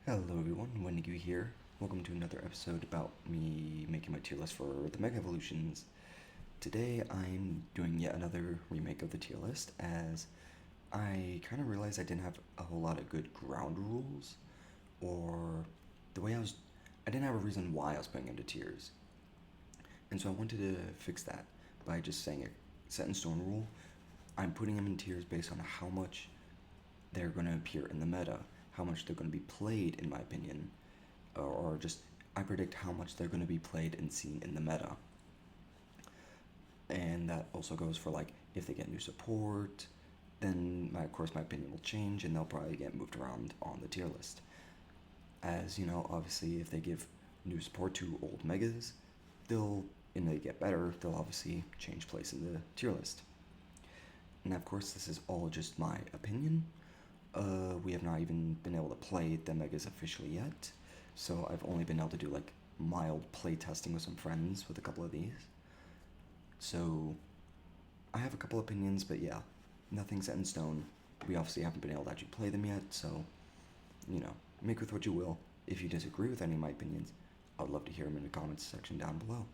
Hello everyone, Wendigo here. Welcome to another episode about me making my tier list for the Mega Evolutions. Today I'm doing yet another remake of the tier list as I kind of realized I didn't have a whole lot of good ground rules or the way I didn't have a reason why I was putting into tiers. And so I wanted to fix that by just saying a set in stone rule. I'm putting them in tiers based on how much they're going to appear in the meta, how much they're going to be played, in my opinion, or just I predict how much they're going to be played and seen in the meta. And that also goes for like if they get new support, then of course my opinion will change and they'll probably get moved around on the tier list. As you know, obviously if they give new support to old megas, they'll and they get better, they'll obviously change place in the tier list. And of course, this is all just my opinion. We have not even been able to play the megas officially yet, so I've only been able to do like mild play testing with some friends with a couple of these. So I have a couple opinions, but yeah, nothing set in stone. We obviously haven't been able to actually play them yet, so make with what you will. If you disagree with any of my opinions, I'd love to hear them in the comments section down below.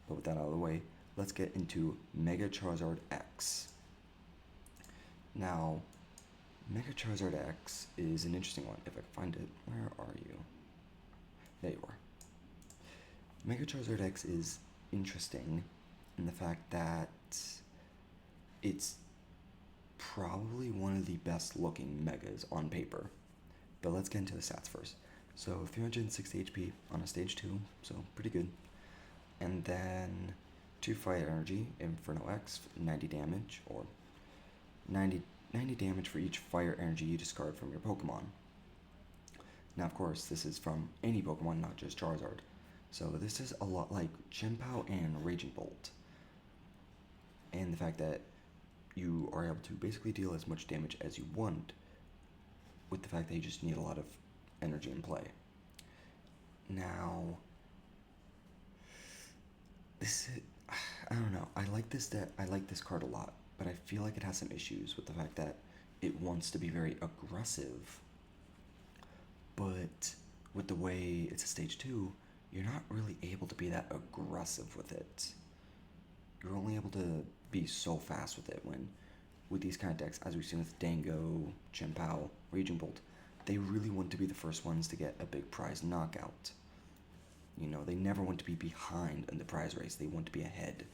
But with that out of the way, let's get into Mega Charizard X. Now, Mega Charizard X is an interesting one. If I can find it, where are you? There you are. Mega Charizard X is interesting in the fact that it's probably one of the best looking megas on paper. But let's get into the stats first. So 360 HP on a stage 2, so pretty good. And then 2 fire energy, Inferno X, 90 damage, or 90 damage for each fire energy you discard from your Pokemon. Now, of course, this is from any Pokemon, not just Charizard. So this is a lot like Chien-Pao and Raging Bolt. And the fact that you are able to basically deal as much damage as you want with the fact that you just need a lot of energy in play. Now, I don't know. I like this card a lot, but I feel like it has some issues with the fact that it wants to be very aggressive, but with the way it's a stage 2, you're not really able to be that aggressive with it. You're only able to be so fast with it when, with these kind of decks, as we've seen with Dango, Chien-Pao, Raging Bolt, they really want to be the first ones to get a big prize knockout. They never want to be behind in the prize race, they want to be ahead,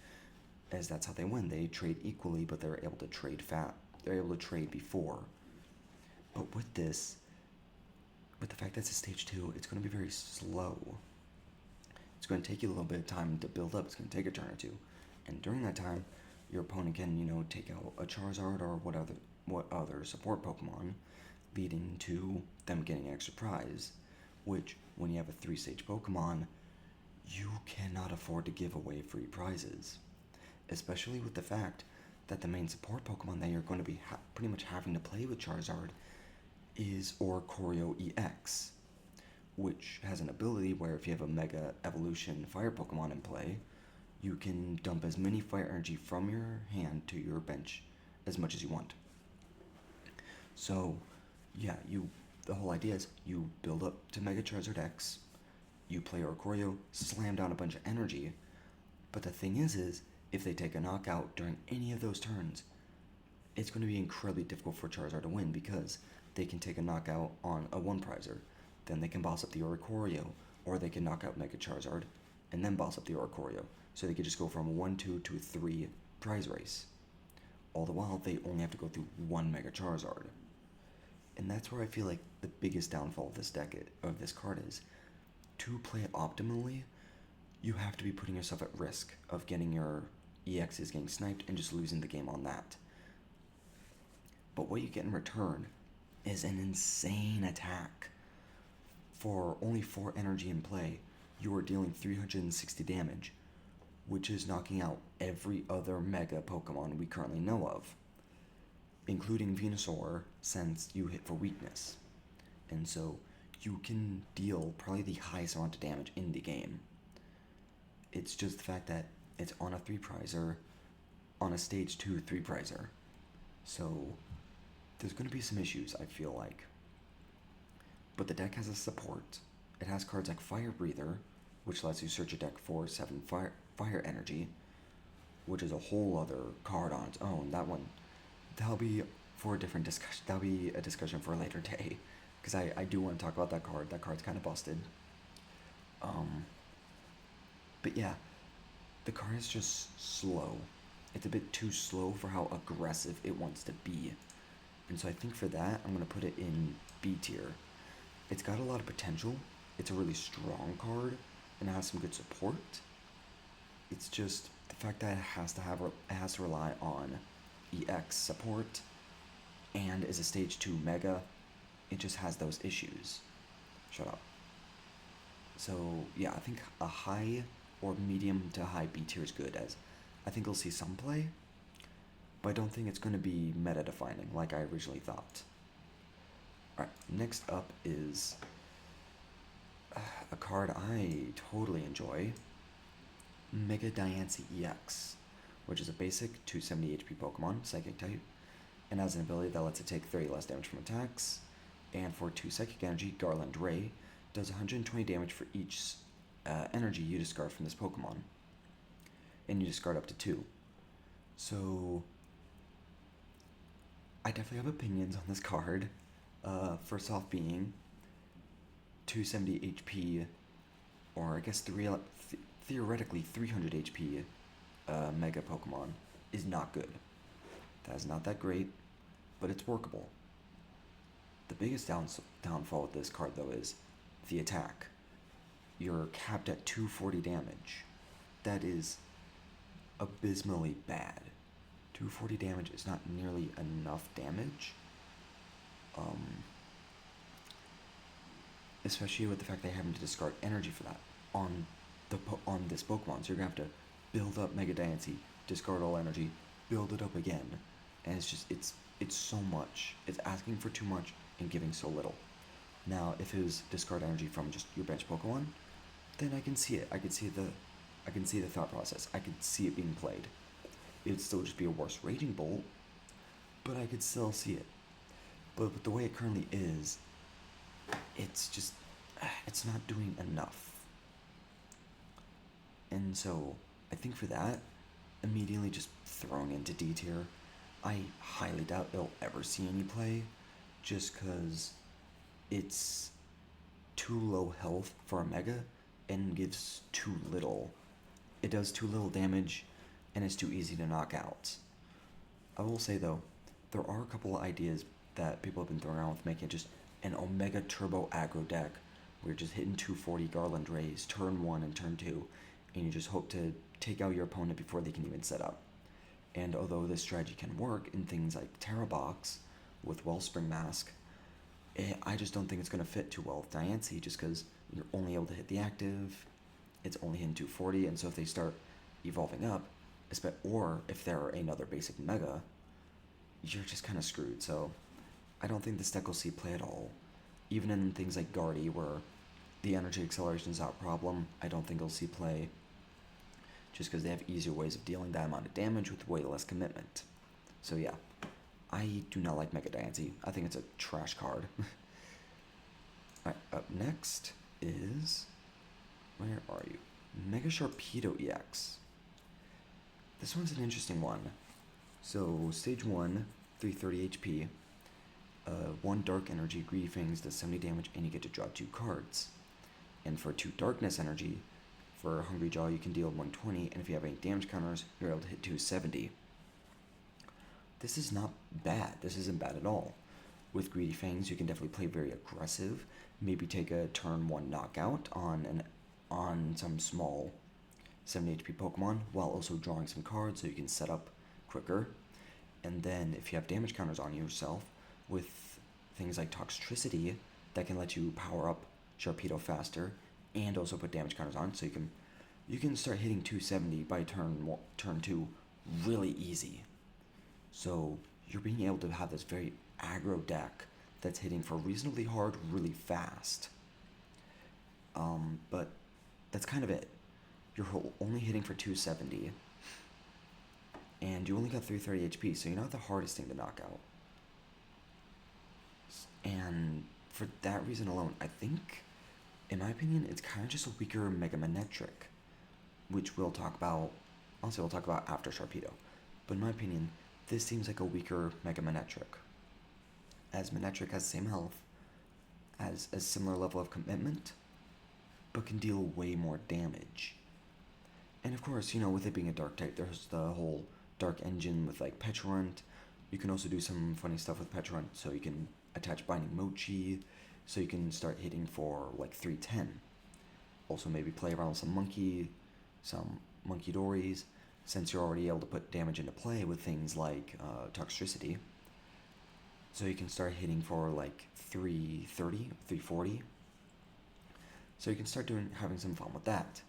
as that's how they win. They trade equally, but they're able to trade they're able to trade before. But with the fact that it's a stage 2, it's going to be very slow. It's going to take you a little bit of time to build up. It's going to take a turn or two. And during that time, your opponent can, take out a Charizard or what other support Pokemon, leading to them getting an extra prize, which, when you have a 3-stage Pokemon, you cannot afford to give away free prizes. Especially with the fact that the main support Pokemon that you're going to be pretty much having to play with Charizard is Oricorio EX, which has an ability where if you have a Mega Evolution Fire Pokemon in play, you can dump as many fire energy from your hand to your bench as much as you want. So, yeah, the whole idea is you build up to Mega Charizard X, you play Oricorio, slam down a bunch of energy, but the thing is if they take a knockout during any of those turns, it's going to be incredibly difficult for Charizard to win because they can take a knockout on a 1-prizer, then they can boss up the Oricorio, or they can knock out Mega Charizard, and then boss up the Oricorio. So they could just go from a 1-2 to a 3 prize race. All the while, they only have to go through 1 Mega Charizard. And that's where I feel like the biggest downfall of this card is, to play it optimally, you have to be putting yourself at risk of getting your EXs getting sniped and just losing the game on that. But what you get in return is an insane attack. For only 4 energy in play, you are dealing 360 damage, which is knocking out every other Mega Pokemon we currently know of, including Venusaur, since you hit for weakness. And so you can deal probably the highest amount of damage in the game. It's just the fact that it's on a 3-prizer, on a stage 2 3-prizer. So there's going to be some issues, I feel like. but the deck has a support. It has cards like Fire Breather, which lets you search a deck for 7 fire energy, which is a whole other card on its own. That'll be for a different discussion. That'll be a discussion for a later day, because I do want to talk about that card. That card's kind of busted. Um, but yeah, the card is just slow. It's a bit too slow for how aggressive it wants to be. And so I think for that, I'm going to put it in B tier. It's got a lot of potential. It's a really strong card, and it has some good support. It's just the fact that it has to rely on EX support and is a stage 2 mega. It just has those issues. Shut up. So yeah, I think a high or medium to high B tier is good, as I think we'll see some play, but I don't think it's going to be meta defining like I originally thought. Alright, next up is a card I totally enjoy, Mega Diancie EX, which is a basic 270 HP Pokemon, Psychic type, and has an ability that lets it take 30 less damage from attacks, and for 2 Psychic Energy, Garland Ray does 120 damage for each energy you discard from this Pokemon, and you discard up to 2. So, I definitely have opinions on this card. First off being 270 HP, or I guess theoretically 300 HP Mega Pokemon is not good. That is not that great, but it's workable. The biggest downfall with this card, though, is the attack. You're capped at 240 damage. That is abysmally bad. 240 damage is not nearly enough damage. Especially with the fact that you're having to discard energy for that on this Pokemon. So you're gonna have to build up Mega Diancie, discard all energy, build it up again, and it's so much. It's asking for too much and giving so little. Now, if it was discard energy from just your bench Pokemon, then I can see it. I can see the thought process. I could see it being played. It'd still just be a worse Raging Bolt, but I could still see it. But with the way it currently is, it's not doing enough. And so, I think for that, immediately just throwing into D tier, I highly doubt it'll ever see any play, just because it's too low health for a Mega and gives too little. It does too little damage, and it's too easy to knock out. I will say though, there are a couple of ideas that people have been throwing around with making just an Omega Turbo aggro deck, where you're just hitting 240 Garland Rays turn 1 and turn 2, and you just hope to take out your opponent before they can even set up. And although this strategy can work in things like Terra Box with Wellspring Mask, I just don't think it's going to fit too well with Diancie, just because you're only able to hit the active, it's only hitting 240, and so if they start evolving up, or if they're another basic Mega, you're just kind of screwed. So I don't think this deck will see play at all. Even in things like Guardy, where the energy acceleration is not a problem, I don't think it'll see play, just because they have easier ways of dealing that amount of damage with way less commitment. So yeah, I do not like Mega Diancie. I think it's a trash card. Alright, up next is, where are you? Mega Sharpedo EX. This one's an interesting one. So, stage 1, 330 HP, 1 Dark Energy, Greedy Fangs does 70 damage, and you get to draw 2 cards. And for 2 Darkness Energy, for Hungry Jaw you can deal 120, and if you have any damage counters, you're able to hit 270. This is not bad. This isn't bad at all. With Greedy Fangs, you can definitely play very aggressive, maybe take a turn 1 knockout on some small 70 HP Pokemon, while also drawing some cards so you can set up quicker. And then if you have damage counters on yourself, with things like Toxtricity, that can let you power up Sharpedo faster, and also put damage counters on, so you can start hitting 270 by turn 2 really easy. So you're being able to have this very aggro deck that's hitting for reasonably hard really fast. But that's kind of it. You're only hitting for 270, and you only got 330 HP, so you're not the hardest thing to knock out. And for that reason alone, I think, in my opinion, it's kind of just a weaker Mega Manetric, which we'll talk about. Also, we'll talk about after Sharpedo. But in my opinion, this seems like a weaker Mega Manetric, as Manetric has the same health, has a similar level of commitment, but can deal way more damage. And of course, with it being a dark type, there's the whole dark engine with like Petulant. You can also do some funny stuff with Petulant, so you can attach Binding Mochi, so you can start hitting for like 310. Also, maybe play around with some Monkey Dories, since you're already able to put damage into play with things like Toxtricity. So you can start hitting for like 330, 340. So you can start having some fun with that.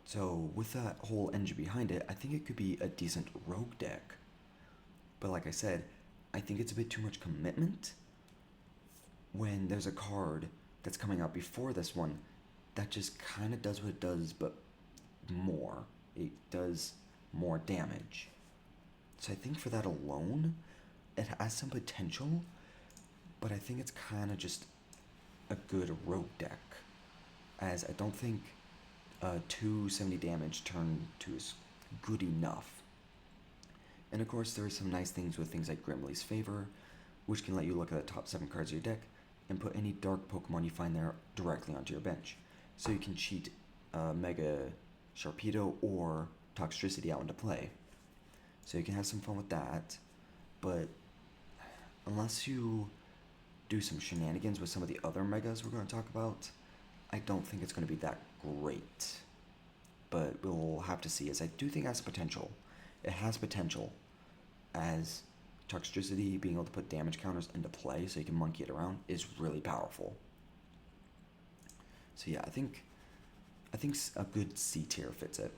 So with that whole engine behind it, I think it could be a decent rogue deck. But like I said, I think it's a bit too much commitment when there's a card that's coming out before this one that just kind of does what it does, but more. It does more damage. So I think for that alone, it has some potential, but I think it's kind of just a good rogue deck, as I don't think 270 damage turn 2 is good enough. And of course, there are some nice things with things like Grimly's Favor, which can let you look at the top 7 cards of your deck and put any dark Pokemon you find there directly onto your bench. So you can cheat Mega Sharpedo or Toxtricity out into play. So you can have some fun with that, but unless you do some shenanigans with some of the other Megas we're going to talk about, I don't think it's going to be that great. But we'll have to see, as I do think it has potential. It has potential, as Toxtricity, being able to put damage counters into play so you can monkey it around, is really powerful. So yeah, I think a good C tier fits it.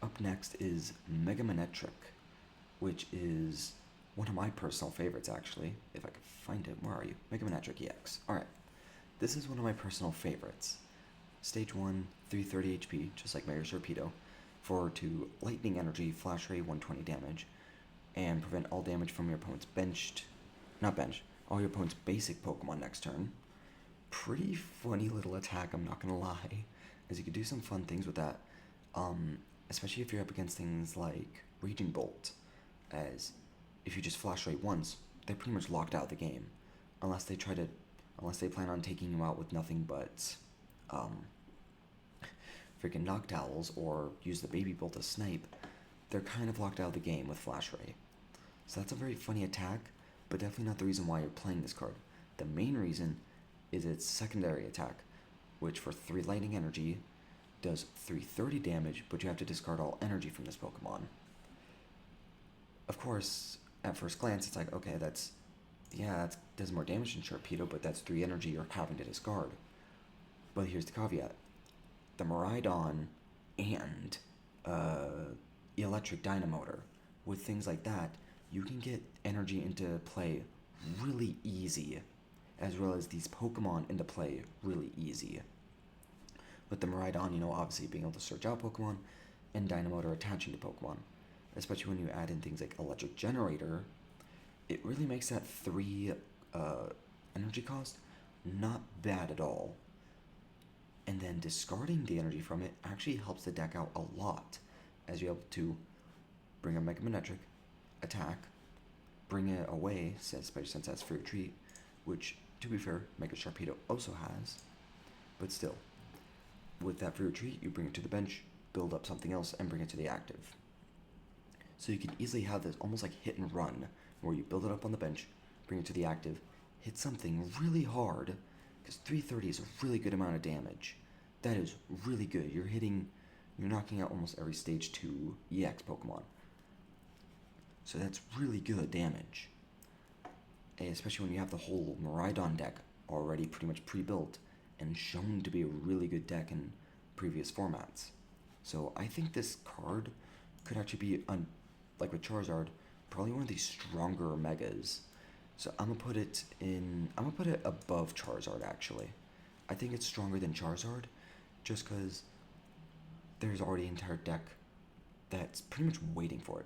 Up next is Mega Manetric, which is one of my personal favorites, actually. If I could find it, where are you? Mega Manetric EX. Alright, this is one of my personal favorites. Stage 1, 330 HP, just like Mega Sharpedo. Forward to Lightning Energy, Flash Ray, 120 damage, and prevent all damage from your opponent's all your opponent's basic Pokemon next turn. Pretty funny little attack, I'm not gonna lie, as you can do some fun things with that, especially if you're up against things like Raging Bolt, as if you just Flash Ray once, they're pretty much locked out of the game, unless they plan on taking you out with nothing but freaking Noctowls or use the Baby Bolt to snipe. They're kind of locked out of the game with Flash Ray. So that's a very funny attack, but definitely not the reason why you're playing this card. The main reason is its secondary attack, which for 3 Lightning Energy does 330 damage, but you have to discard all energy from this Pokemon. Of course, at first glance, it's like, okay, that does more damage than Sharpedo, but that's 3 energy you're having to discard. But here's the caveat. The Miraidon and Electric Dynamotor, with things like that, you can get energy into play really easy, as well as these Pokemon into play really easy. With the Miraidon, obviously being able to search out Pokemon, and Dynamotor attaching to Pokemon. Especially when you add in things like Electric Generator, it really makes that 3 energy cost not bad at all. And then discarding the energy from it actually helps the deck out a lot, as you're able to bring a Mega Manetric, attack, bring it away, especially since that's Free Retreat, which, to be fair, Mega Sharpedo also has, but still, with that Free Retreat, you bring it to the bench, build up something else, and bring it to the active. So you can easily have this almost like hit and run, where you build it up on the bench, bring it to the active, hit something really hard, because 330 is a really good amount of damage. That is really good. You're knocking out almost every Stage 2 EX Pokemon. So that's really good damage. And especially when you have the whole Miraidon deck already pretty much pre-built and shown to be a really good deck in previous formats. So I think this card could actually be, like with Charizard, probably one of these stronger Megas. So I'm gonna put it above Charizard, actually. I think it's stronger than Charizard, just because there's already an entire deck that's pretty much waiting for it.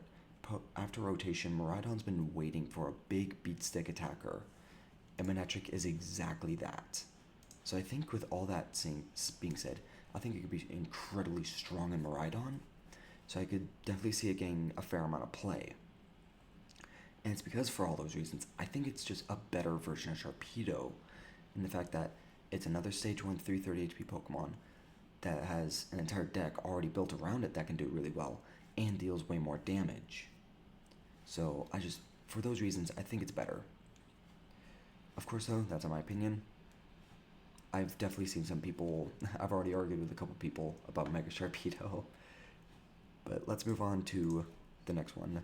After rotation, Miraidon's been waiting for a big beat stick attacker, and Manectric is exactly that. So I think with all that being said, I think it could be incredibly strong in Miraidon. So I could definitely see it getting a fair amount of play. And it's because for all those reasons, I think it's just a better version of Sharpedo in the fact that it's another Stage 1 330 HP Pokemon that has an entire deck already built around it that can do it really well and deals way more damage. So for those reasons, I think it's better. Of course, though, that's in my opinion. I've definitely seen some people, I've already argued with a couple people about Mega Sharpedo. But let's move on to the next one.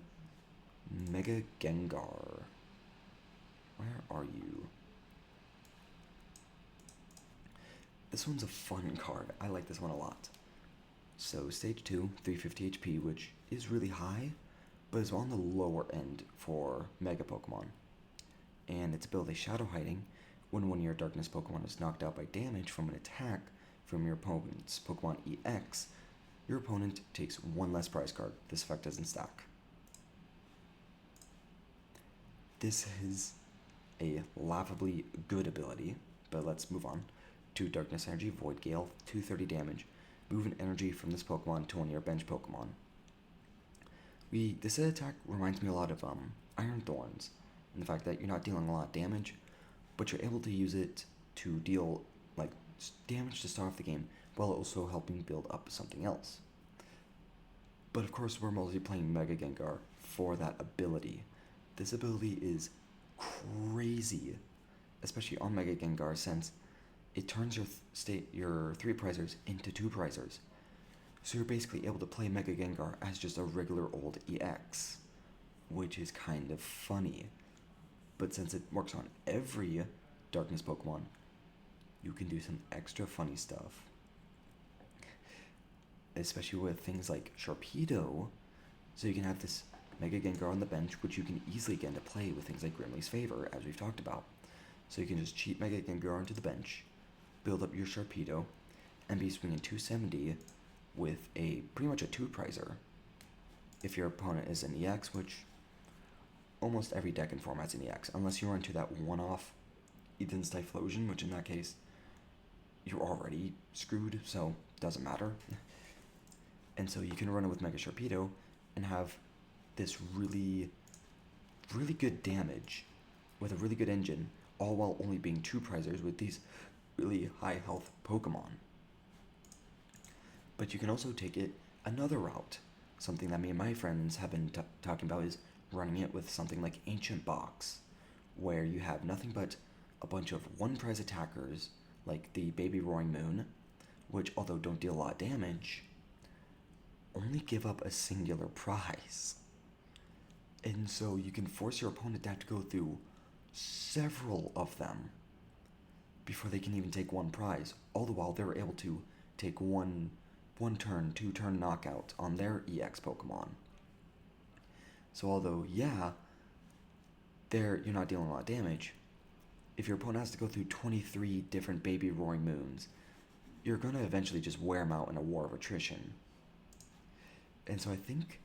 Mega Gengar. Where are you? This one's a fun card. I like this one a lot. So Stage 2, 350 HP, which is really high, but is on the lower end for Mega Pokemon. And its ability Shadow Hiding, when one of your Darkness Pokemon is knocked out by damage from an attack from your opponent's Pokemon EX, your opponent takes one less prize card. This effect doesn't stack. This is a laughably good ability, but let's move on to Darkness Energy, Void Gale, 230 damage. Move an energy from this Pokemon to one of your bench Pokemon. This attack reminds me a lot of Iron Thorns, in the fact that you're not dealing a lot of damage, but you're able to use it to deal like damage to start off the game, while also helping build up something else. But of course, we're mostly playing Mega Gengar for that ability. This ability is crazy, especially on Mega Gengar, since it turns your 3 prizers into 2 prizers. So you're basically able to play Mega Gengar as just a regular old EX, which is kind of funny. But since it works on every Darkness Pokemon, you can do some extra funny stuff. Especially with things like Sharpedo, so you can have this Mega Gengar on the bench, which you can easily get into play with things like Grimly's Favor, as we've talked about. So you can just cheat Mega Gengar onto the bench, build up your Sharpedo, and be swinging 270 with pretty much a 2-prizer. If your opponent is an EX, which almost every deck in format's an EX, unless you run into that one-off Ethan's Typhlosion, which in that case, you're already screwed, so doesn't matter. And so you can run it with Mega Sharpedo and have this really, really good damage with a really good engine, all while only being 2 prizers with these really high health Pokemon. But you can also take it another route. Something that me and my friends have been talking about is running it with something like Ancient Box, where you have nothing but a bunch of 1-prize attackers, like the Baby Roaring Moon, which, although don't deal a lot of damage, only give up a singular prize. And so you can force your opponent to have to go through several of them before they can even take 1 prize, all the while they're able to take one turn, 2-turn knockout on their EX Pokemon. So although, yeah, you're not dealing a lot of damage, if your opponent has to go through 23 different Baby Roaring Moons, you're going to eventually just wear them out in a war of attrition. And so I think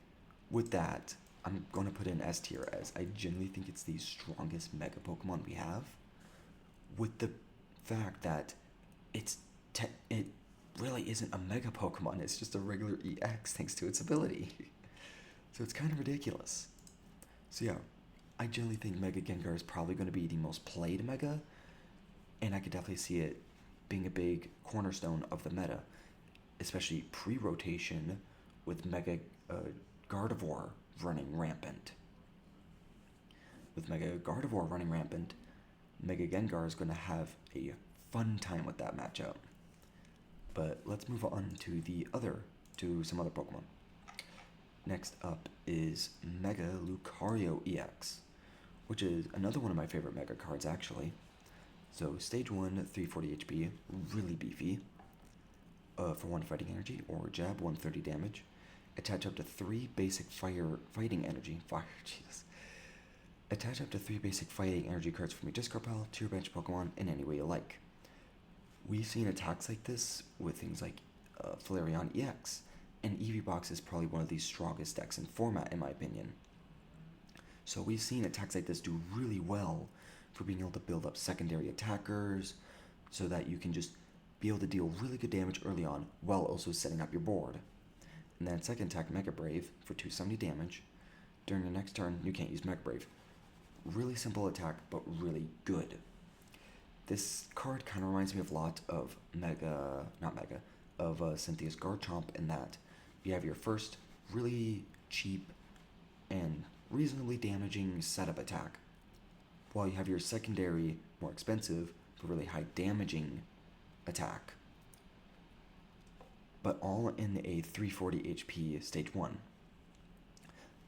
with that, I'm going to put in S tier, as I genuinely think it's the strongest Mega Pokemon we have, with the fact that it really isn't a Mega Pokemon, it's just a regular EX thanks to its ability. So it's kind of ridiculous. So yeah, I generally think Mega Gengar is probably going to be the most played Mega, and I could definitely see it being a big cornerstone of the meta, especially pre-rotation with Mega Gardevoir running rampant. With Mega Gardevoir running rampant, Mega Gengar is going to have a fun time with that matchup. But let's move on to some other Pokemon. Next up is Mega Lucario EX, which is another one of my favorite Mega cards actually. So Stage 1, 340 HP, really beefy. For 1 fighting energy, or jab, 130 damage. Attach up to 3 basic fighting energy. Jesus. Attach up to 3 basic fighting energy cards from your discard pile to your bench Pokemon in any way you like. We've seen attacks like this with things like Flareon EX, and Eevee Box is probably one of the strongest decks in format in my opinion. So we've seen attacks like this do really well for being able to build up secondary attackers so that you can just be able to deal really good damage early on while also setting up your board. And then second attack, Mega Brave for 270 damage. During your next turn, you can't use Mega Brave. Really simple attack, but really good. This card kind of reminds me of a lot of Cynthia's Garchomp in that you have your first really cheap and reasonably damaging setup attack, while you have your secondary, more expensive, but really high damaging attack, but all in a 340 HP stage 1.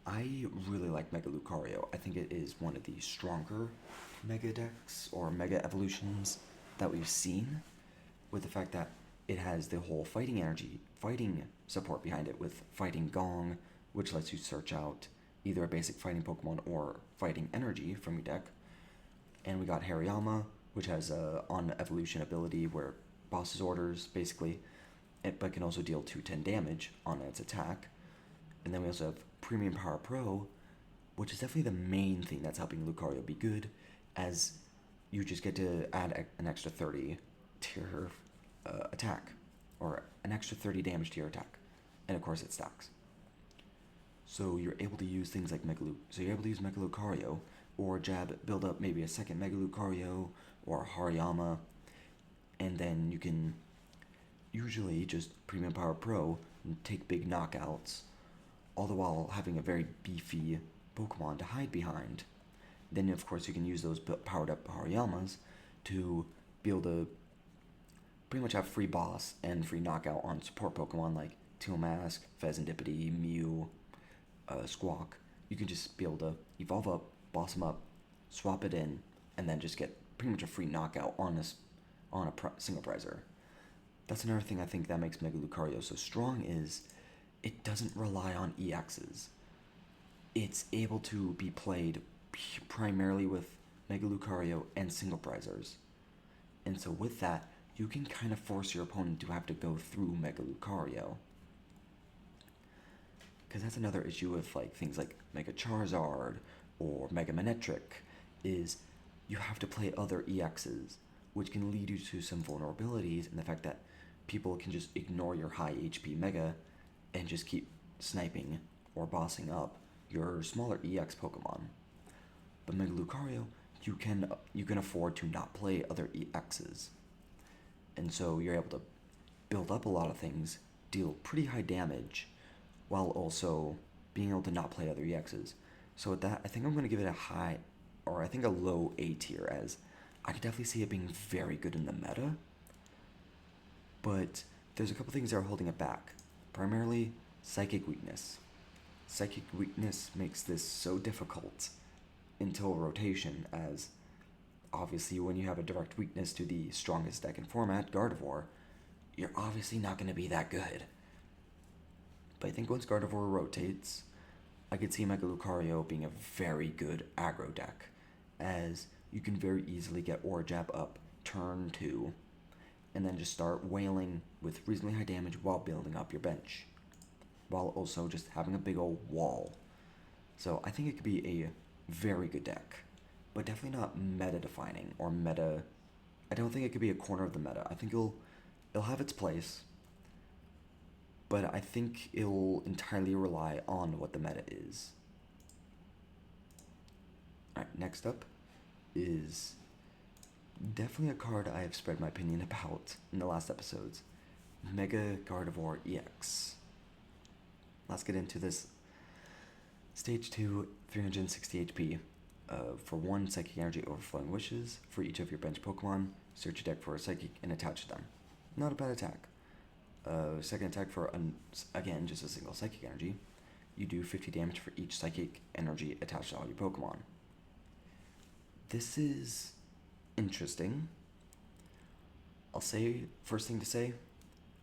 I really like Mega Lucario. I think it is one of the stronger Mega decks or Mega evolutions that we've seen, with the fact that it has the whole fighting support behind it with Fighting Gong, which lets you search out either a basic fighting Pokemon or fighting energy from your deck. And we got Hariyama, which has a on evolution ability where boss's orders basically, but can also deal 210 damage on its attack. And then we also have Premium Power Pro, which is definitely the main thing that's helping Lucario be good, as you just get to add an extra 30 to your attack, or an extra 30 damage to your attack, and of course it stacks. So you're able to use things like Mega Lucario, or jab, build up maybe a second Mega Lucario, or Hariyama, and then you can usually just Premium Power Pro and take big knockouts, all the while having a very beefy Pokemon to hide behind. Then of course you can use those powered up Hariyamas to be able to pretty much have free boss and free knockout on support Pokemon like Teal Mask, Pheasantipity, Mew, Squawk. You can just be able to evolve up, boss them up, swap it in, and then just get pretty much a free knockout on a single prizer. That's another thing I think that makes Mega Lucario so strong is it doesn't rely on EXs. It's able to be played primarily with Mega Lucario and single prizers. And so with that, you can kind of force your opponent to have to go through Mega Lucario. Because that's another issue with like things like Mega Charizard or Mega Manectric, is you have to play other EXs, which can lead you to some vulnerabilities in the fact that people can just ignore your high HP Mega and just keep sniping or bossing up your smaller EX Pokemon. But Mega Lucario, you can afford to not play other EXs. And so you're able to build up a lot of things, deal pretty high damage, while also being able to not play other EXs. So with that, I think I'm going to give it a low A tier, as I could definitely see it being very good in the meta, but there's a couple things that are holding it back. Primarily, Psychic Weakness. Psychic Weakness makes this so difficult until rotation, as obviously when you have a direct weakness to the strongest deck in format, Gardevoir, you're obviously not going to be that good. But I think once Gardevoir rotates, I could see Mega Lucario being a very good aggro deck, as you can very easily get Aura Jab up turn 2, and then just start wailing with reasonably high damage while building up your bench, while also just having a big old wall. So I think it could be a very good deck, but definitely not meta-defining or meta. I don't think it could be a corner of the meta. I think it'll have its place, but I think it'll entirely rely on what the meta is. Alright, next up is definitely a card I have spread my opinion about in the last episodes, Mega Gardevoir EX. Let's get into this. Stage 2, 360 HP. For 1 Psychic Energy Overflowing Wishes, for each of your bench Pokemon, search your deck for a Psychic and attach them. Not a bad attack. Second attack for, again, just a single Psychic Energy. You do 50 damage for each Psychic Energy attached to all your Pokemon. This is interesting. I'll say, first thing to say,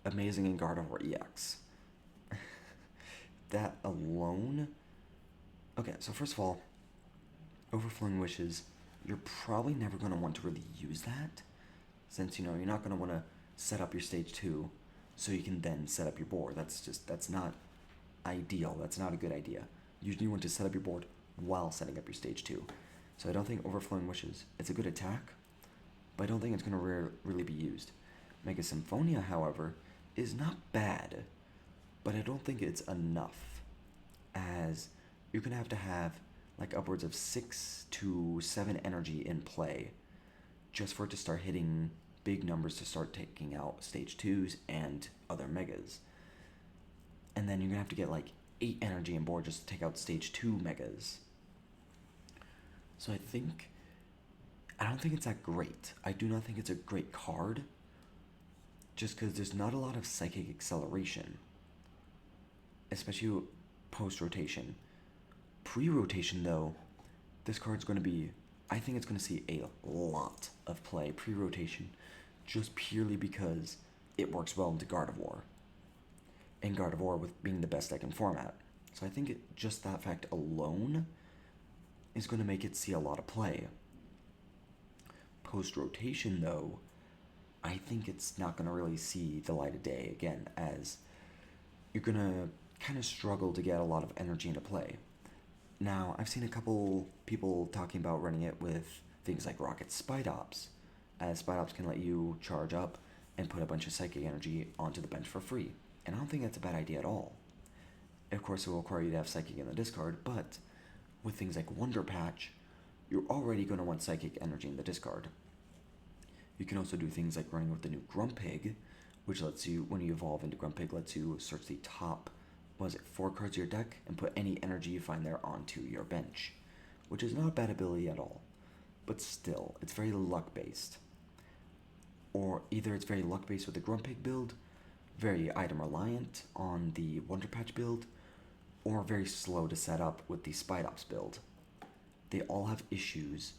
amazing in Gardevoir EX. That alone. Okay, so first of all, Overflowing Wishes, you're probably never going to want to really use that, since, you're not going to want to set up your stage 2 so you can then set up your board. That's not ideal. That's not a good idea. Usually you want to set up your board while setting up your stage 2. So I don't think Overflowing Wishes, it's a good attack, but I don't think it's going to really be used. Mega Symphonia, however, is not bad, but I don't think it's enough, as you're going to have like upwards of 6 to 7 energy in play just for it to start hitting big numbers to start taking out stage 2s and other megas. And then you're going to have to get like 8 energy in board just to take out stage 2 megas. So I don't think it's that great. I do not think it's a great card, just because there's not a lot of psychic acceleration, especially post-rotation. Pre-rotation, though, this card's going to be, I think it's going to see a lot of play pre-rotation, just purely because it works well into Gardevoir, and Gardevoir with being the best deck in format. So I think just that fact alone is going to make it see a lot of play. Post-rotation, though, I think it's not going to really see the light of day again, as you're going to kind of struggle to get a lot of energy into play. Now, I've seen a couple people talking about running it with things like Rocket Spidops, as Spidops can let you charge up and put a bunch of psychic energy onto the bench for free. And I don't think that's a bad idea at all. Of course, it will require you to have psychic in the discard, but with things like Wonder Patch, you're already going to want psychic energy in the discard. You can also do things like running with the new Grumpig, which lets you, when you evolve into Grumpig, lets you search the top, 4 cards of your deck and put any energy you find there onto your bench, which is not a bad ability at all. But still, it's very luck-based. Or either it's very luck-based with the Grumpig build, very item-reliant on the Wonder Patch build, or very slow to set up with the Spidops build. They all have issues,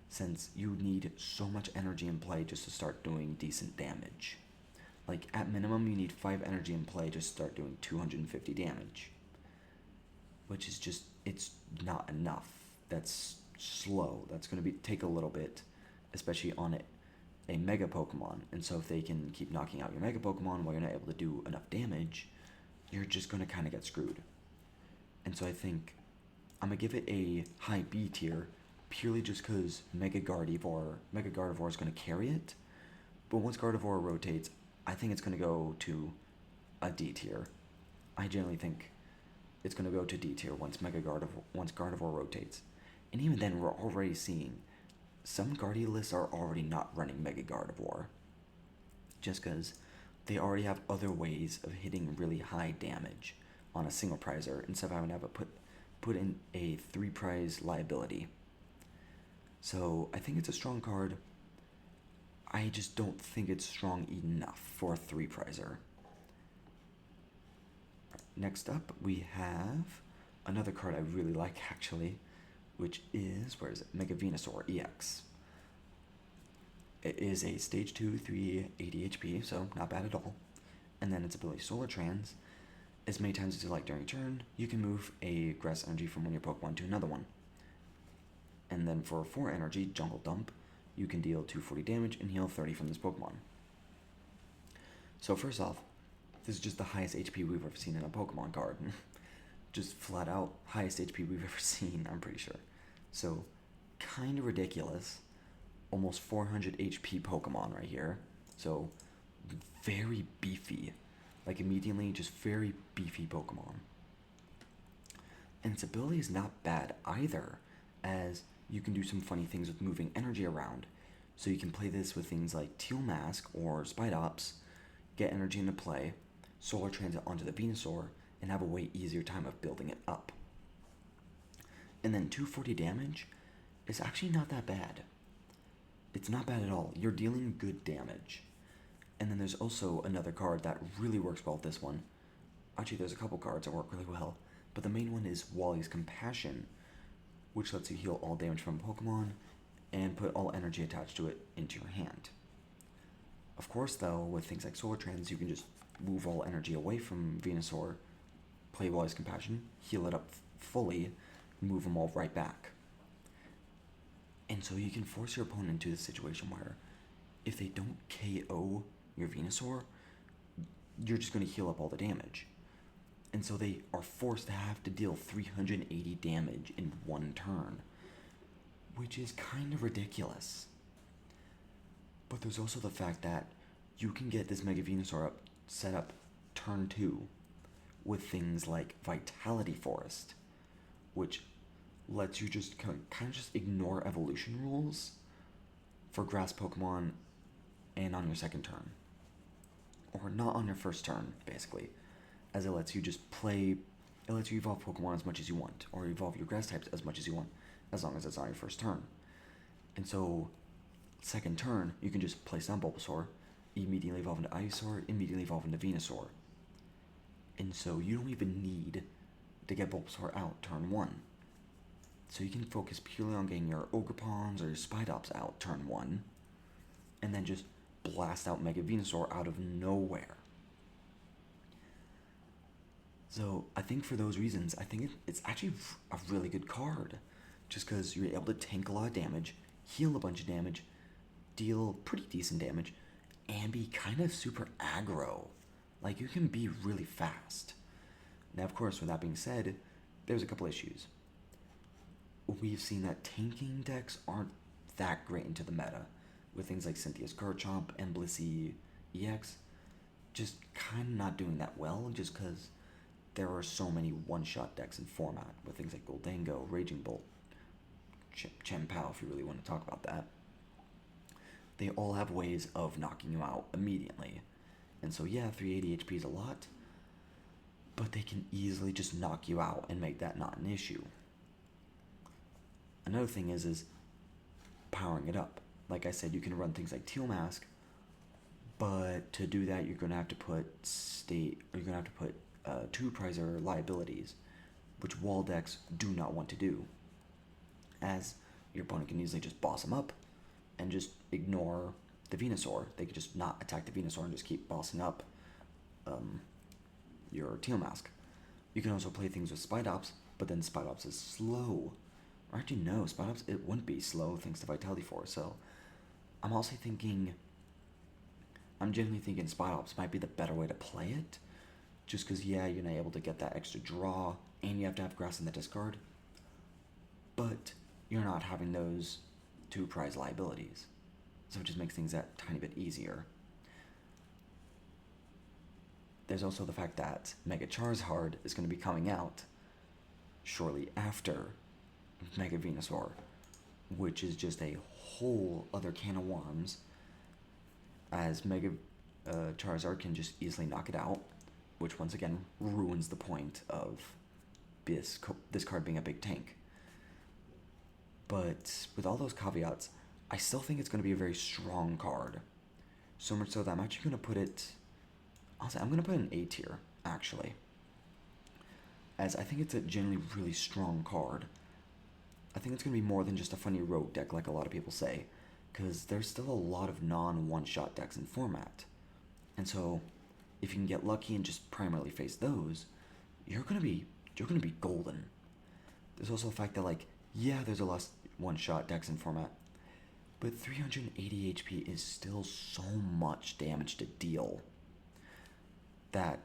since you need so much energy in play just to start doing decent damage. Like, at minimum, you need 5 energy in play just to start doing 250 damage. Which is just, it's not enough. That's slow. That's going to take a little bit, especially on a Mega Pokemon. And so if they can keep knocking out your Mega Pokemon while you're not able to do enough damage, you're just going to kind of get screwed. And so I think I'm going to give it a high B tier, purely just because Mega Gardevoir is going to carry it. But once Gardevoir rotates, I think it's going to go to a D tier. I generally think it's going to go to D tier once Gardevoir rotates. And even then, we're already seeing some Guardian lists are already not running Mega Gardevoir, just because they already have other ways of hitting really high damage on a single prizer instead of having to have it put in a 3 prize liability. So I think it's a strong card. I just don't think it's strong enough for a 3 prizer. Next up, we have another card I really like, actually, which is, where is it? Mega Venusaur EX. It is a stage 2, 380 HP, so not bad at all. And then its ability Solar Trans. As many times as you like during turn, you can move a grass energy from one of your Pokemon to another one. And then for 4 energy, Jungle Dump, you can deal 240 damage and heal 30 from this Pokemon. So first off, this is just the highest HP we've ever seen in a Pokemon card. Just flat out highest HP we've ever seen, I'm pretty sure. So, kind of ridiculous. Almost 400 HP Pokemon right here. So, very beefy. Like, immediately, just very beefy Pokemon. And its ability is not bad either, as you can do some funny things with moving energy around. So you can play this with things like Teal Mask or Spidops, get energy into play, Solar Transit onto the Venusaur, and have a way easier time of building it up. And then 240 damage is actually not that bad. It's not bad at all. You're dealing good damage. And then there's also another card that really works well with this one. Actually, there's a couple cards that work really well, but the main one is Wally's Compassion, which lets you heal all damage from a Pokemon and put all energy attached to it into your hand. Of course, though, with things like Solar Trans, you can just move all energy away from Venusaur, play Wally's Compassion, heal it up fully, move them all right back. And so you can force your opponent into this situation where if they don't KO your Venusaur, you're just going to heal up all the damage. And so they are forced to have to deal 380 damage in one turn, which is kind of ridiculous. But there's also the fact that you can get this Mega Venusaur up, set up turn 2 with things like Vitality Forest, which lets you just kind of just ignore evolution rules for grass Pokemon and on your second turn. Or not on your first turn, basically. As it lets you just play, it lets you evolve Pokemon as much as you want, or evolve your grass types as much as you want, as long as it's on your first turn. And so, second turn, you can just place down Bulbasaur, immediately evolve into Ivysaur, immediately evolve into Venusaur. And so you don't even need to get Bulbasaur out turn 1. So you can focus purely on getting your Ogerpons or your Spidops out turn 1, and then just blast out Mega Venusaur out of nowhere. So I think for those reasons, I think it's actually a really good card. Just because you're able to tank a lot of damage, heal a bunch of damage, deal pretty decent damage, and be kind of super aggro. Like, you can be really fast. Now, of course, with that being said, there's a couple issues. We've seen that tanking decks aren't that great into the meta, with things like Cynthia's Garchomp and Blissey EX just kind of not doing that well, just because there are so many one-shot decks in format, with things like Goldango, Raging Bolt, Chien-Pao, if you really want to talk about that. They all have ways of knocking you out immediately. And so yeah, 380 HP is a lot, but they can easily just knock you out and make that not an issue. Another thing is powering it up. Like I said, you can run things like Teal Mask, but to do that, you're gonna have to put two prizer liabilities, which wall decks do not want to do, as your opponent can easily just boss them up and just ignore the Venusaur. They could just not attack the Venusaur and just keep bossing up your Teal Mask. You can also play things with Spidops, but then Spidops is slow. Or actually, no, Spidops, it wouldn't be slow thanks to Vitality Force. So I'm genuinely thinking Spidops might be the better way to play it. Just because, yeah, you're not able to get that extra draw, and you have to have grass in the discard. But you're not having those two prize liabilities. So it just makes things that tiny bit easier. There's also the fact that Mega Charizard is going to be coming out shortly after Mega Venusaur, which is just a whole other can of worms, as Mega Charizard can just easily knock it out, which once again ruins the point of this card being a big tank. But with all those caveats, I still think it's going to be a very strong card. So much so that I'm actually going to put it, I'm going to put it in A tier, actually. As I think it's a genuinely really strong card. I think it's going to be more than just a funny rogue deck like a lot of people say, because there's still a lot of non-one-shot decks in format. And so, if you can get lucky and just primarily face those, you're going to be golden. There's also the fact that, like, yeah, there's a lot of one-shot decks in format, but 380 HP is still so much damage to deal that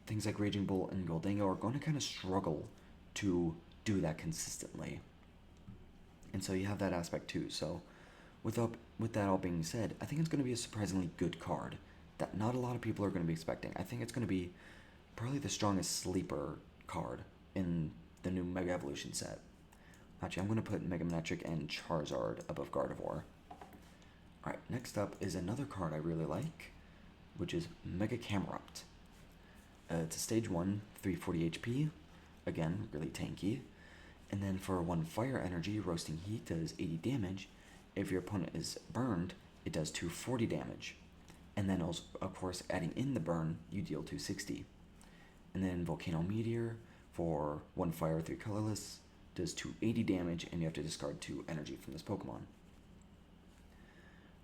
things like Raging Bolt and Goldango are going to kind of struggle to do that consistently. And so you have that aspect too. So with that all being said, I think it's going to be a surprisingly good card that not a lot of people are going to be expecting. I think it's going to be probably the strongest sleeper card in the new Mega Evolution set. Actually, I'm going to put Mega Manectric and Charizard above Gardevoir. Alright, next up is another card I really like, which is Mega Camerupt. It's a stage 1, 340 HP, again, really tanky. And then for 1 fire energy, Roasting Heat does 80 damage. If your opponent is burned, it does 240 damage. And then, also, of course, adding in the burn, you deal 260. And then Volcano Meteor for 1 fire, 3 colorless, does 280 damage, and you have to discard 2 energy from this Pokemon.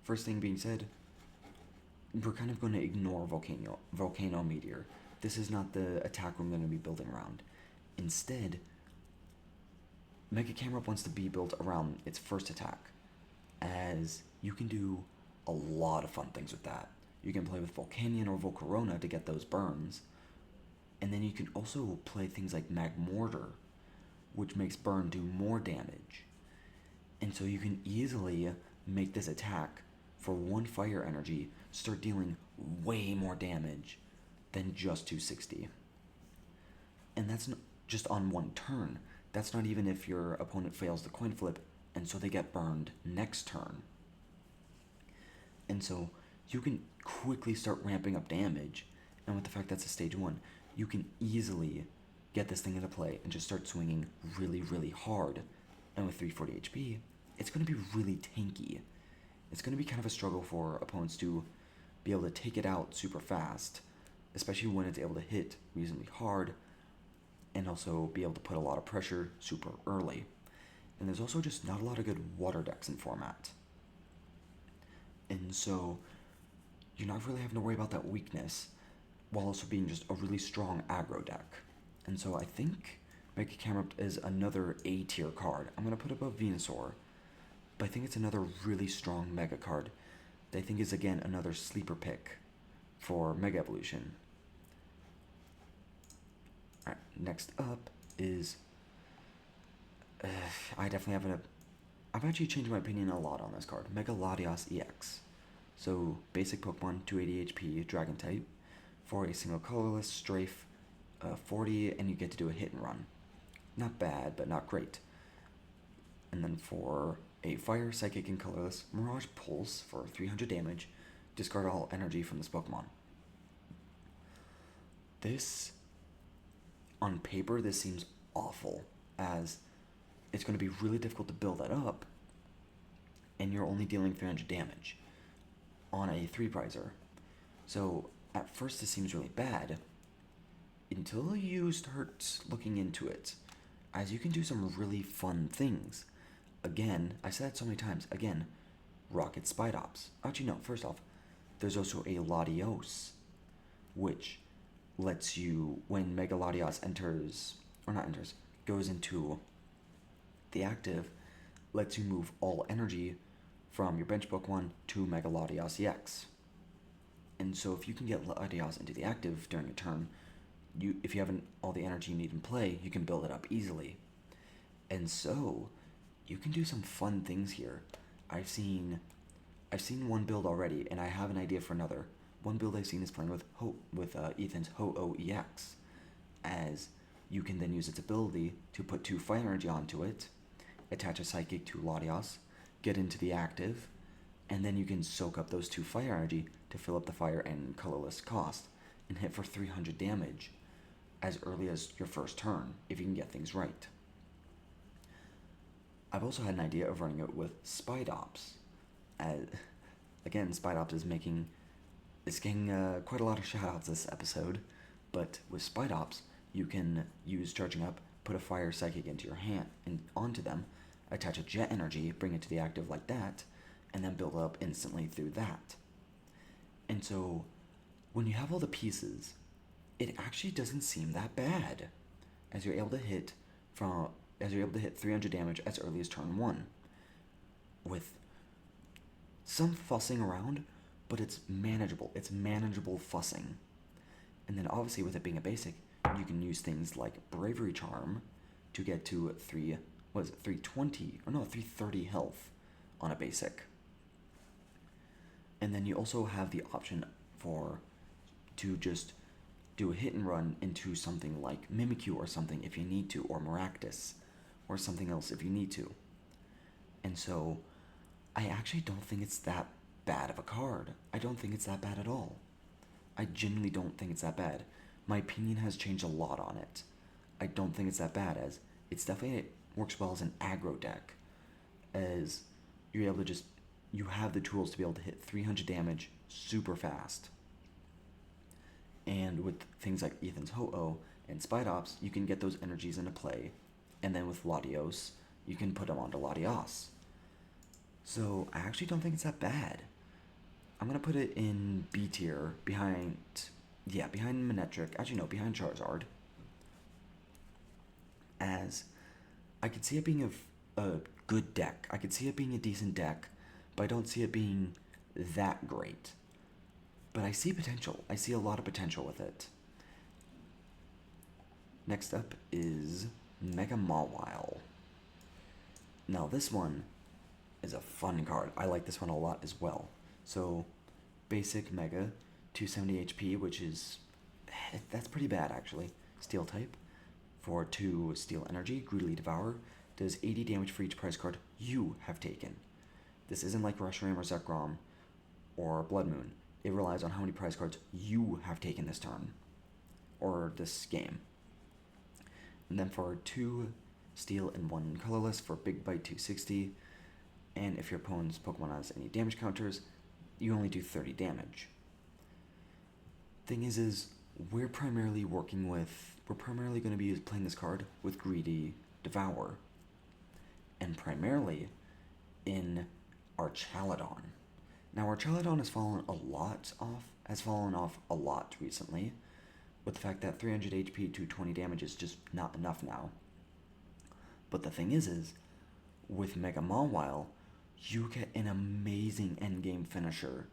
First thing being said, we're kind of going to ignore Volcano Meteor. This is not the attack we're going to be building around. Instead, Mega Camerupt wants to be built around its first attack, as you can do a lot of fun things with that. You can play with Volcanion or Volcarona to get those burns, and then you can also play things like Magmortar, which makes burn do more damage. And so you can easily make this attack for 1 fire energy start dealing way more damage than just 260. And that's just on 1 turn. That's not even if your opponent fails the coin flip, and so they get burned next turn. And so you can quickly start ramping up damage, and with the fact that's a stage 1, you can easily get this thing into play and just start swinging really, really hard. And with 340 HP, it's going to be really tanky. It's going to be kind of a struggle for opponents to be able to take it out super fast, especially when it's able to hit reasonably hard and also be able to put a lot of pressure super early. And there's also just not a lot of good water decks in format. And so you're not really having to worry about that weakness while also being just a really strong aggro deck. And so I think Mega Sharpedo is another A tier card. I'm going to put above Venusaur, but I think it's another really strong Mega card that I think is, again, another sleeper pick for Mega Evolution. Alright, next up is... I definitely have I've actually changed my opinion a lot on this card. Mega Latios EX. So, basic Pokemon, 280 HP, Dragon type, for a single colorless, strafe, 40, and you get to do a hit and run. Not bad, but not great. And then for a fire, psychic, and colorless, Mirage Pulse for 300 damage, discard all energy from this Pokemon. This, on paper, this seems awful, as it's going to be really difficult to build that up, and you're only dealing 300 damage on a 3-prizer. So, at first this seems really bad, until you start looking into it, as you can do some really fun things. Again, I said it so many times, again, Rocket Spidops. Actually, no, first off, there's also a Latios, which lets you, when Mega Latios goes into the active, lets you move all energy from your bench Pokemon to Mega Latios EX. And so if you can get Latios into the active during a turn, if you have all the energy you need in play, you can build it up easily. And so you can do some fun things here. I've seen one build already, and I have an idea for another. One build I've seen is playing with Ethan's Ho-Oh EX, as you can then use its ability to put 2 fire energy onto it, attach a psychic to Latios, get into the active, and then you can soak up those 2 fire energy to fill up the fire and colorless cost, and hit for 300 damage as early as your first turn, if you can get things right. I've also had an idea of running it with Spidops. Again, Spidops is getting quite a lot of shoutouts this episode, but with Spidops, you can use charging up, put a fire psychic into your hand and onto them, attach a jet energy, bring it to the active like that, and then build up instantly through that. And so, when you have all the pieces, it actually doesn't seem that bad, as you're able to hit 300 damage as early as turn 1, with some fussing around, but it's manageable. It's manageable fussing. And then obviously with it being a basic, you can use things like Bravery Charm to get to 330 health on a basic. And then you also have the option to just do a hit and run into something like Mimikyu or something if you need to, or Maractus, or something else if you need to. And so, I actually don't think it's that bad of a card. I don't think it's that bad at all. I genuinely don't think it's that bad. My opinion has changed a lot on it. I don't think it's that bad, as it works well as an aggro deck, as you're able to you have the tools to be able to hit 300 damage super fast. And with things like Ethan's Ho-Oh and Spidops, you can get those energies into play. And then with Latios, you can put them onto Latios. So I actually don't think it's that bad. I'm going to put it in B tier behind Manectric. Actually, no, behind Charizard. As I could see it being a good deck. I could see it being a decent deck, but I don't see it being that great. But I see potential. I see a lot of potential with it. Next up is Mega Mawile. Now this one, is a fun card. I like this one a lot as well. So, basic Mega, 270 HP, which is that's pretty bad actually. Steel type, for 2 Steel Energy, Greedily Devour, does 80 damage for each prize card you have taken. This isn't like Reshiram or Zekrom or Blood Moon. It relies on how many prize cards you have taken this turn or this game. And then for 2 Steel and 1 Colorless for Big Bite 260, and if your opponent's Pokemon has any damage counters, you only do 30 damage. Thing is we're primarily going to be playing this card with Greedy Devour, and primarily in our Chaladon. Now our Chaladon has fallen off a lot recently, with the fact that 300 HP, 220 damage is just not enough now. But the thing is with Mega Mawile, you get an amazing endgame finisher,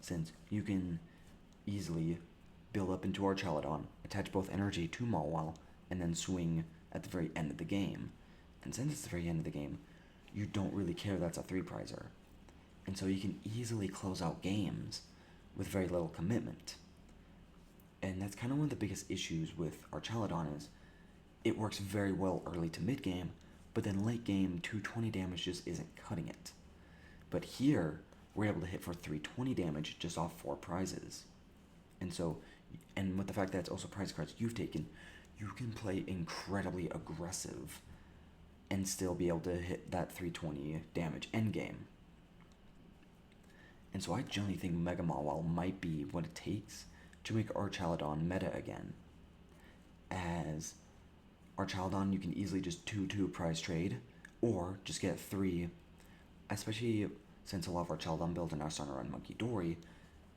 since you can easily build up into our Chaladon, attach both energy to Mawile, and then swing at the very end of the game. And since it's the very end of the game, you don't really care that's a 3-prizer. And so you can easily close out games with very little commitment. And that's kind of one of the biggest issues with our Chaladon is it works very well early to mid game, but then late game 220 damage just isn't cutting it. But here, we're able to hit for 320 damage just off 4 prizes. And so, and with the fact that it's also prize cards you've taken, you can play incredibly aggressive and still be able to hit that 320 damage endgame. And so I generally think Mega Mawile might be what it takes to make our Chaladon meta again. As our Chaladon, you can easily just 2-2 prize trade, or just get 3, especially since a lot of our Chaladon builds are now starting to run Monkey Dory,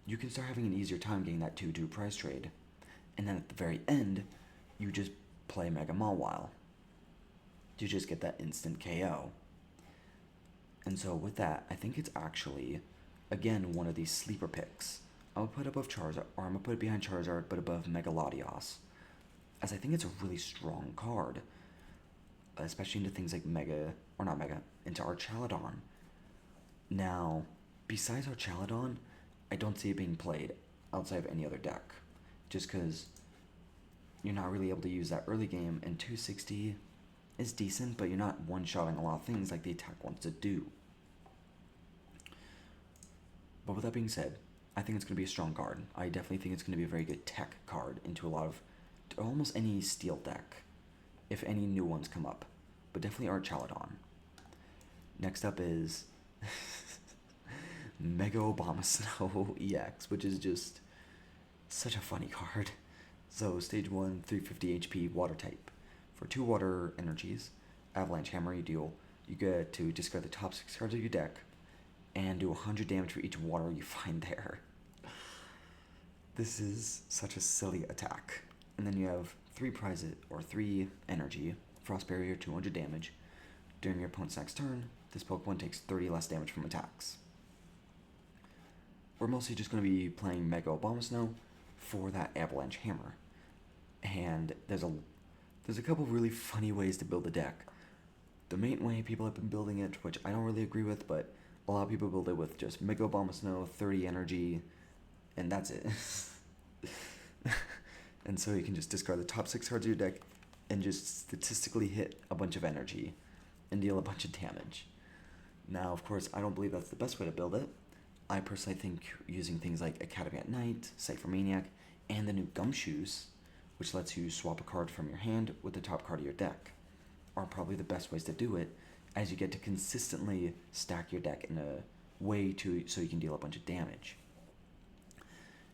you can start having an easier time getting that 2-2 prize trade. And then at the very end, you just play Mega Mawile. You just get that instant KO. And so with that, I think it's actually, again, one of these sleeper picks. I'm going to put above Charizard, or I'm going to put it behind Charizard, but above Megalodios, as I think it's a really strong card, especially into things like into our Chaladon. Now, besides our Chaladon, I don't see it being played outside of any other deck, just because you're not really able to use that early game, and 260 is decent, but you're not one-shotting a lot of things like the attack wants to do. But with that being said, I think it's going to be a strong card. I definitely think it's going to be a very good tech card into almost any steel deck, if any new ones come up, but definitely our Chaladon. Next up is Mega Obama Snow EX, which is just such a funny card. So stage 1, 350 HP, water type. For 2 water energies, Avalanche Hammer, you get to discard the top 6 cards of your deck and do 100 damage for each water you find there. This is such a silly attack. And then you have 3 energy, Frost Barrier, 200 damage. During your opponent's next turn, this Pokemon takes 30 less damage from attacks. We're mostly just going to be playing Mega Abomasnow for that Avalanche Hammer. And there's a couple really funny ways to build the deck. The main way people have been building it, which I don't really agree with, but a lot of people build it with just Mega Abomasnow, 30 energy, and that's it. And so you can just discard the top 6 cards of your deck and just statistically hit a bunch of energy and deal a bunch of damage. Now, of course, I don't believe that's the best way to build it. I personally think using things like Academy at Night, Cypher Maniac, and the new Gumshoes, which lets you swap a card from your hand with the top card of your deck, are probably the best ways to do it, as you get to consistently stack your deck in a way so you can deal a bunch of damage.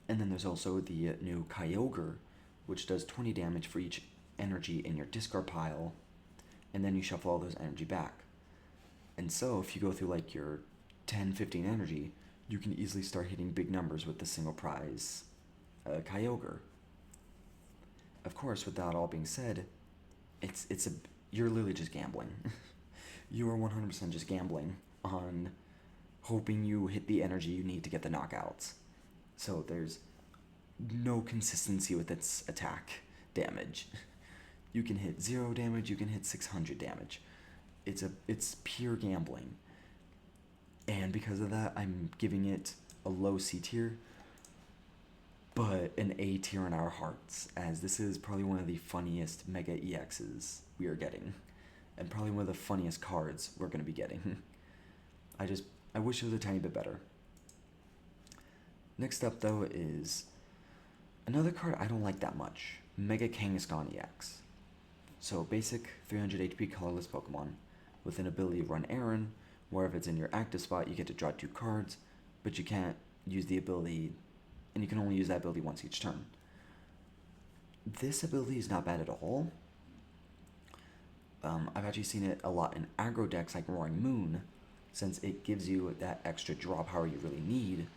And then there's also the new Kyogre, which does 20 damage for each energy in your discard pile, and then you shuffle all those energy back. And so if you go through like your 10, 15 energy, you can easily start hitting big numbers with the single prize Kyogre. Of course, with that all being said, you're literally just gambling. You are 100% just gambling on hoping you hit the energy you need to get the knockouts. So there's no consistency with its attack damage. You can hit 0 damage, you can hit 600 damage. It's pure gambling. And because of that, I'm giving it a low C tier, but an A tier in our hearts, as this is probably one of the funniest Mega EXs we are getting, and probably one of the funniest cards we're going to be getting. I wish it was a tiny bit better. Next up, though, is another card I don't like that much, Mega Kangaskhan EX. So basic 300 HP colorless Pokemon with an ability to run Aaron, where if it's in your active spot you get to draw 2 cards, but you can't use the ability, and you can only use that ability once each turn. This ability is not bad at all. I've actually seen it a lot in aggro decks like Roaring Moon, since it gives you that extra draw power you really need,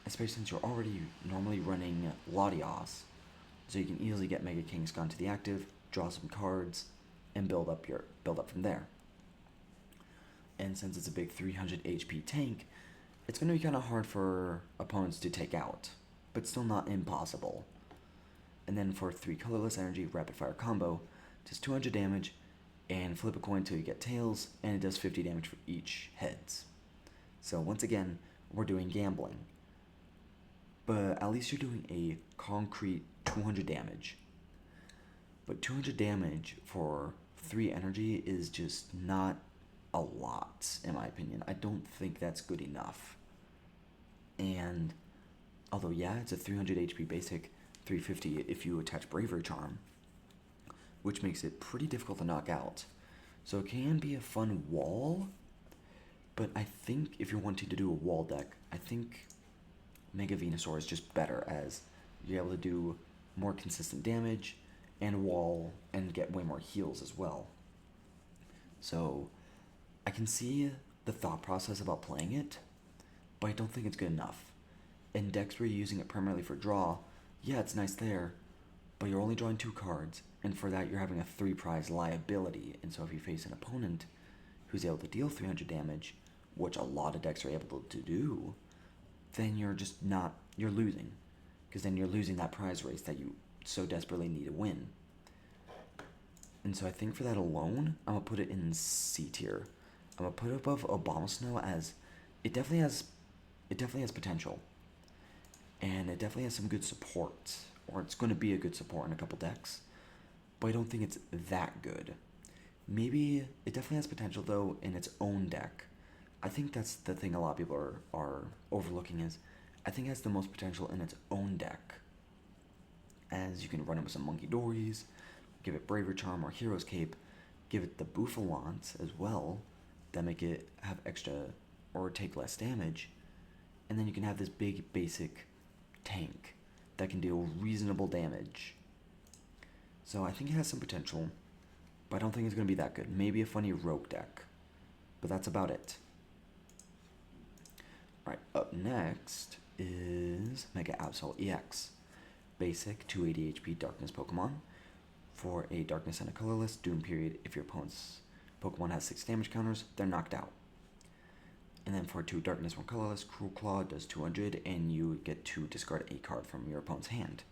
especially since you're already normally running Latios, so you can easily get Mega Kangaskhan to the active, draw some cards, and build up from there. And since it's a big 300 HP tank, it's going to be kind of hard for opponents to take out, but still not impossible. And then for 3 colorless energy rapid fire combo, does 200 damage, and flip a coin until you get tails, and it does 50 damage for each heads. So once again, we're doing gambling. But at least you're doing a concrete 200 damage. But 200 damage for 3 energy is just not a lot, in my opinion. I don't think that's good enough. And although, yeah, it's a 300 HP basic, 350 if you attach Bravery Charm, which makes it pretty difficult to knock out. So it can be a fun wall, but I think if you're wanting to do a wall deck, I think Mega Venusaur is just better, as you're able to do more consistent damage and wall and get way more heals as well. So I can see the thought process about playing it, but I don't think it's good enough. In decks where you're using it primarily for draw, yeah, it's nice there, but you're only drawing 2 cards, and for that you're having a 3 prize liability, and so if you face an opponent who's able to deal 300 damage, which a lot of decks are able to do, then you're losing, because then you're losing that prize race that you so desperately need to win. And so I think for that alone, I'm going to put it in C tier. I'm going to put it above Abomasnow, as it definitely has potential. And it definitely has some good support, or it's going to be a good support in a couple decks, but I don't think it's that good. Maybe it definitely has potential, though, in its own deck. I think that's the thing a lot of people are overlooking, is I think it has the most potential in its own deck, as you can run it with some Monkey Dories, give it Bravery Charm or Hero's Cape, give it the Bouffalants as well, that make it have extra or take less damage, and then you can have this big basic tank that can deal reasonable damage. So I think it has some potential, but I don't think it's going to be that good. Maybe a funny rogue deck, but that's about it. Alright, up next is Mega Absol EX. Basic 280 HP Darkness Pokemon. For a Darkness and a Colorless Doom period, if your opponent's Pokemon has 6 damage counters, they're knocked out. And then for 2 Darkness, 1 Colorless, Cruel Claw does 200, and you get to discard a card from your opponent's hand.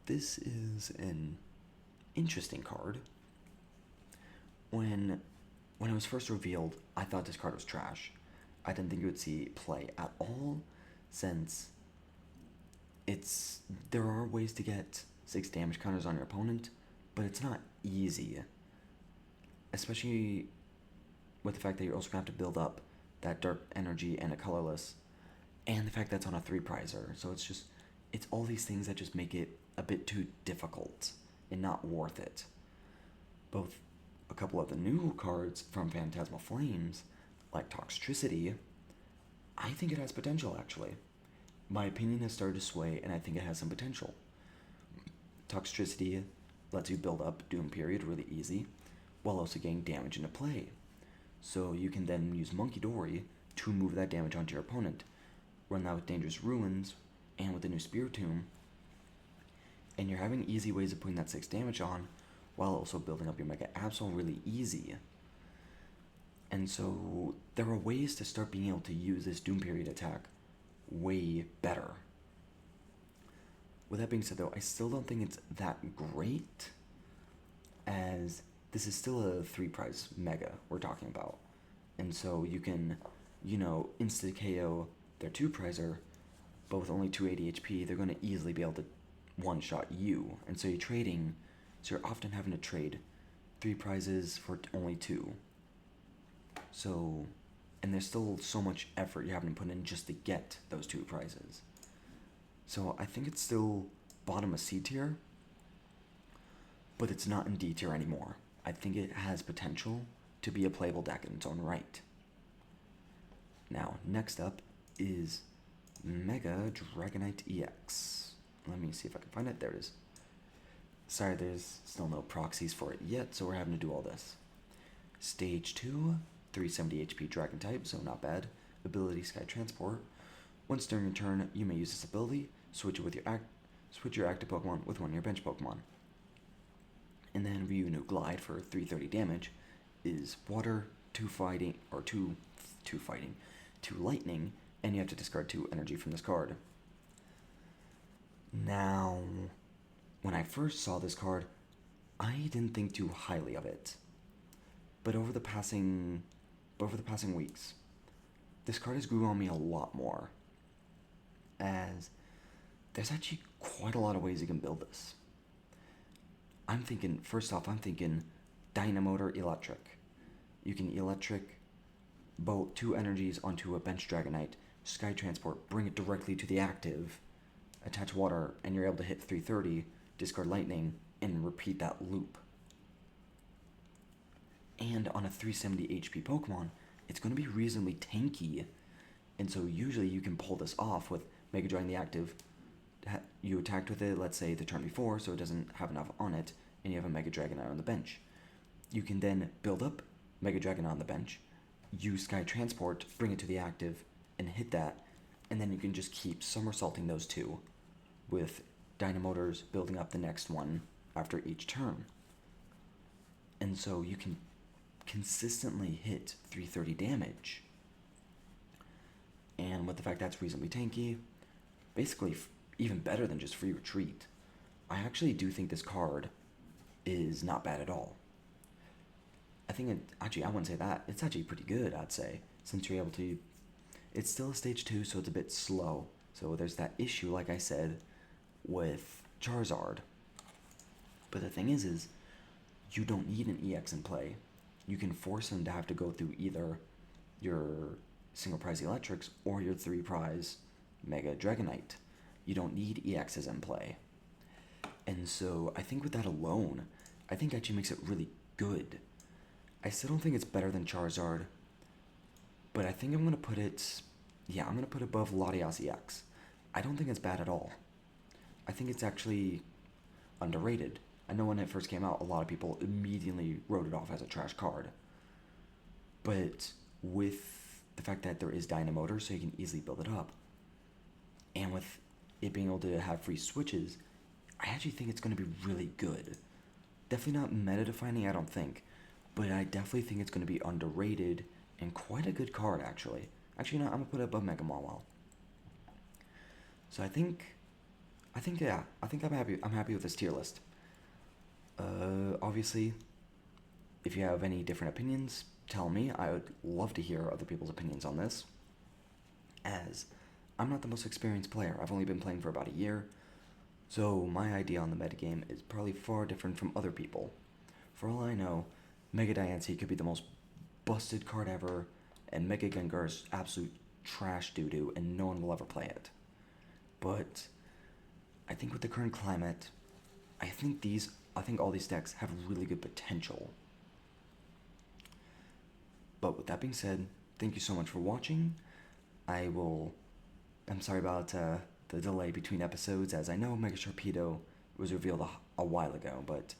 This is an interesting card. When it was first revealed, I thought this card was trash. I didn't think it would see play at all, since there are ways to get 6 damage counters on your opponent, but it's not easy. Especially with the fact that you're also going to have to build up that dark energy and a colorless, and the fact that it's on a 3 prizer. So it's all these things that just make it a bit too difficult and not worth it. Both a couple of the new cards from Phantasmal Flames, like Toxtricity, I think it has potential, actually. My opinion has started to sway, and I think it has some potential. Toxtricity lets you build up Doom period really easy, while also getting damage into play. So you can then use Monkey Dory to move that damage onto your opponent, run that with Dangerous Ruins, and with the new Spiritomb, and you're having easy ways of putting that 6 damage on, while also building up your Mega Absol really easy. And so there are ways to start being able to use this Doom period attack way better. With that being said, though, I still don't think it's that great, as this is still a 3 prize Mega we're talking about. And so you can, insta KO their 2-prizer, but with only 280 HP, they're going to easily be able to one-shot you. And so so you're often having to trade 3 prizes for only 2. So, and there's still so much effort you're having to put in just to get those 2 prizes. So I think it's still bottom of C tier, but it's not in D tier anymore. I think it has potential to be a playable deck in its own right. Now, next up is Mega Dragonite EX. Let me see if I can find it. There it is. Sorry, there's still no proxies for it yet, so we're having to do all this. Stage 2, 370 HP Dragon type, so not bad. Ability Sky Transport. Once during your turn, you may use this ability. Switch your active Pokemon with one of your bench Pokemon. And then Ryu no Glide for 330 damage is water, 2 lightning, and you have to discard 2 energy from this card. Now, when I first saw this card, I didn't think too highly of it. But over the passing weeks, this card has grew on me a lot more, as there's actually quite a lot of ways you can build this. First off, I'm thinking Dynamotor Electric. You can electric both 2 energies onto a bench Dragonite, Sky Transport, bring it directly to the active, attach water, and you're able to hit 330, discard lightning, and repeat that loop. And on a 370 HP Pokemon, it's going to be reasonably tanky, and so usually you can pull this off with Mega Dragon the active. You attacked with it, let's say, the turn before, so it doesn't have enough on it, and you have a Mega Dragonite on the bench. You can then build up Mega Dragon on the bench, use Sky Transport, bring it to the active, and hit that, and then you can just keep somersaulting those 2, with Dynamotors building up the next one after each turn. And so you can consistently hit 330 damage. And with the fact that's reasonably tanky, basically even better than just free retreat. I actually do think this card is not bad at all. I wouldn't say that. It's actually pretty good, I'd say, since you're able to. It's still a stage 2, so it's a bit slow. So there's that issue, like I said, with Charizard. But the thing is you don't need an EX in play. You can force him to have to go through either your single prize electrics or your 3 prize Mega Dragonite. You don't need EXs in play. And so I think with that alone, I think actually makes it really good. I still don't think it's better than Charizard, but I think I'm going to put it, I'm going to put it above Latias EX. I don't think it's bad at all. I think it's actually underrated. I know when it first came out, a lot of people immediately wrote it off as a trash card. But with the fact that there is Dynamotor, so you can easily build it up, and with it being able to have free switches, I actually think it's going to be really good. Definitely not meta-defining, I don't think, but I definitely think it's going to be underrated and quite a good card, actually. Actually, no, I'm going to put it above Mega Mawile. So I think I'm happy with this tier list. Obviously, if you have any different opinions, tell me. I would love to hear other people's opinions on this, as I'm not the most experienced player. I've only been playing for about a year, so my idea on the metagame is probably far different from other people. For all I know, Mega Diancie could be the most busted card ever, and Mega Gengar is absolute trash doo-doo, and no one will ever play it. But I think with the current climate, I think all these decks have really good potential. But with that being said, thank you so much for watching. I'm sorry about the delay between episodes, as I know Mega Sharpedo was revealed a while ago, but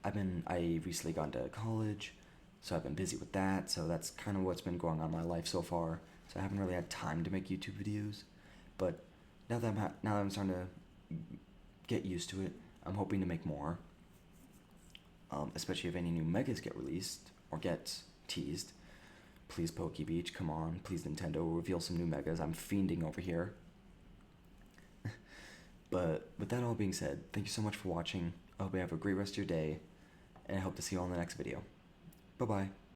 I recently got into college, so I've been busy with that, so that's kind of what's been going on in my life so far, so I haven't really had time to make YouTube videos. But now that I'm starting to get used to it, I'm hoping to make more, especially if any new Megas get released or get teased. Please, Pokebeach, come on. Please, Nintendo, reveal some new Megas. I'm fiending over here. But with that all being said, thank you so much for watching. I hope you have a great rest of your day, and I hope to see you all in the next video. Bye-bye.